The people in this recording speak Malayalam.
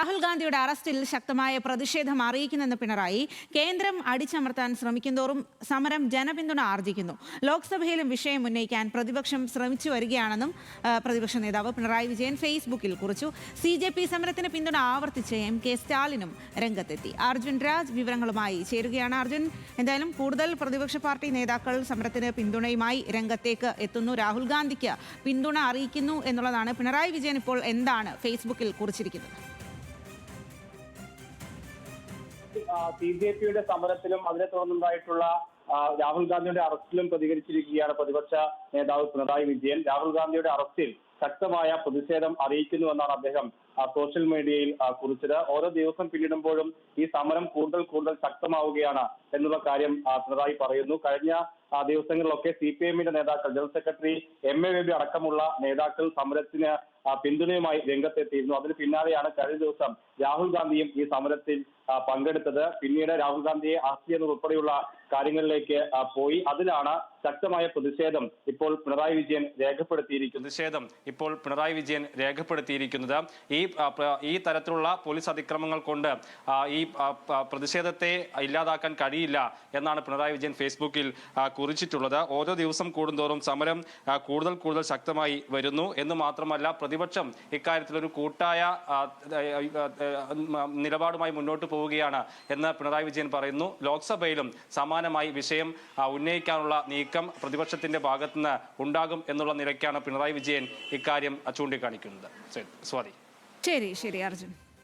രാഹുൽ ഗാന്ധിയുടെ അറസ്റ്റിൽ ശക്തമായ പ്രതിഷേധം അറിയിക്കുന്നെന്ന് പിണറായി. കേന്ദ്രം അടിച്ചമർത്താൻ ശ്രമിക്കുന്തോറും സമരം ജനപിന്തുണ ആർജിക്കുന്നു. ലോക്സഭയിലും വിഷയം ഉന്നയിക്കാൻ പ്രതിപക്ഷം ശ്രമിച്ചു വരികയാണെന്നും പ്രതിപക്ഷ നേതാവ് പിണറായി വിജയൻ ഫേസ്ബുക്കിൽ കുറിച്ചു. CJP സമരത്തിന് പിന്തുണ ആവർത്തിച്ച് MK സ്റ്റാലിനും രംഗത്തെത്തി. അർജുൻ രാജ് വിവരങ്ങളുമായി ചേരുകയാണ്. അർജുൻ, എന്തായാലും കൂടുതൽ പ്രതിപക്ഷ പാർട്ടി നേതാക്കൾ സമരത്തിന് പിന്തുണയുമായി രംഗത്തേക്ക് എത്തുന്നു. രാഹുൽ ഗാന്ധിക്ക് പിന്തുണ അറിയിക്കുന്നു എന്നുള്ളതാണ്. പിണറായി വിജയൻ ഇപ്പോൾ എന്താണ് ഫേസ്ബുക്കിൽ കുറിച്ചിരിക്കുന്നത്? CJPയുടെ സമരത്തിലും അതിനെ തുടർന്നുണ്ടായിട്ടുള്ള രാഹുൽ ഗാന്ധിയുടെ അറസ്റ്റിലും പ്രതികരിച്ചിരിക്കുകയാണ് പ്രതിപക്ഷ നേതാവ് പിണറായി വിജയൻ. രാഹുൽ ഗാന്ധിയുടെ അറസ്റ്റിൽ ശക്തമായ പ്രതിഷേധം അറിയിക്കുന്നുവെന്നാണ് അദ്ദേഹം സോഷ്യൽ മീഡിയയിൽ കുറിച്ചത്. ഓരോ ദിവസം പിന്നിടുമ്പോഴും ഈ സമരം കൂടുതൽ ശക്തമാവുകയാണ് എന്നുള്ള കാര്യം പിണറായി പറയുന്നു. കഴിഞ്ഞ ദിവസങ്ങളിലൊക്കെ CPMന്റെ നേതാക്കൾ, ജനറൽ സെക്രട്ടറി MA ബേബി അടക്കമുള്ള നേതാക്കൾ സമരത്തിന് പിന്തുണയുമായി രംഗത്തെത്തിയിരുന്നു. അതിന് പിന്നാലെയാണ് കഴിഞ്ഞ ദിവസം രാഹുൽ ഗാന്ധിയും ഈ സമരത്തിൽ പങ്കെടുത്തത്. പിന്നീട് രാഹുൽ ഗാന്ധിയെ അറസ്റ്റ് ചെയ്യുന്നതുൾപ്പെടെയുള്ള കാര്യങ്ങളിലേക്ക് പോയി. അതിലാണ് ശക്തമായ പ്രതിഷേധം ഇപ്പോൾ പിണറായി വിജയൻ രേഖപ്പെടുത്തിയിരിക്കുന്നത്. ഈ തരത്തിലുള്ള പോലീസ് അതിക്രമങ്ങൾ കൊണ്ട് ഈ പ്രതിഷേധത്തെ ഇല്ലാതാക്കാൻ കഴിയില്ല എന്നാണ് പിണറായി വിജയൻ ഫേസ്ബുക്കിൽ കുറിച്ചിട്ടുള്ളത്. ഓരോ ദിവസം കൂടുന്തോറും സമരം കൂടുതൽ ശക്തമായി വരുന്നു എന്ന് മാത്രമല്ല, പ്രതിപക്ഷം ഇക്കാര്യത്തിൽ ഒരു കൂട്ടായ നിലപാടുമായി മുന്നോട്ട് പോവുകയാണ് എന്ന് പിണറായി വിജയൻ പറയുന്നു. ലോക്സഭയിലും സമാനമായി വിഷയം ഉന്നയിക്കാനുള്ള നീക്കം പ്രതിപക്ഷത്തിന്റെ ഭാഗത്തുനിന്ന് ഉണ്ടാകും എന്നുള്ള നിലയ്ക്കാണ് പിണറായി വിജയൻ ഇക്കാര്യം ചൂണ്ടിക്കാണിക്കുന്നത്. സ്വാതി. ശരി അർജുൻ.